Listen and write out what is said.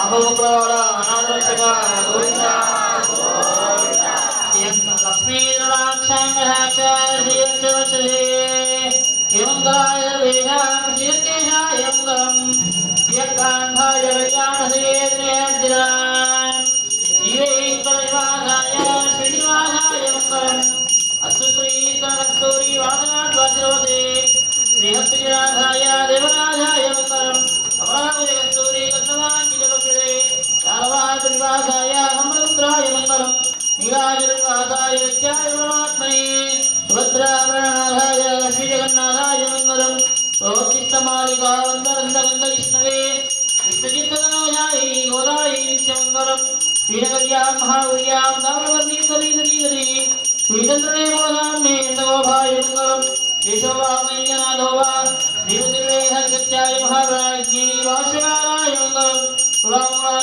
అభవక్రవర అనాథరక్షక గోవింద లక్ష్మీనాక్షాంగ యంగాయ వేదాం శీర్కేశాయంగం యకాంధాయ వ్యామసేత్రేర్దిరాం జీవేంకరనివాసాయ శ్రీనివాసాయ మంగళం అస్తు శ్రీకరకస్తూరి వాసనాద్వజ్రవతే శ్రీహస్తినాథాయ దేవరాజాయ మంగళం అమరావతి కృష్ణమాంగిజపక్షదే కాలవాసనివాసాయ హంసపుత్రాయ మంగళం నీలాచలనివాసాయ నిత్యాయ పరమాత్మనే సుభద్రాభరణనాథాయ లక్ష్మీజగన్నాథాయ మంగళం ప్రోచిష్టమాలికా వందరందగంధవిష్ణవే విష్ణుచిత్తనోజాయి గోదాయి నిత్యమంగళం శ్రీనగర్యాం మహాగౌర్యాం దామవర్ణీ సరీసరీసరీ శ్రీచంద్రనే మోదాన్నే ఎంతగోభాయ మంగళం శ్రీశోభామయ్యనాథోవా శ్రీమతిర్వేహర్గత్యాయ మహాప్రాజ్ఞీ భాష్యకారాయ మంగళం కులాములా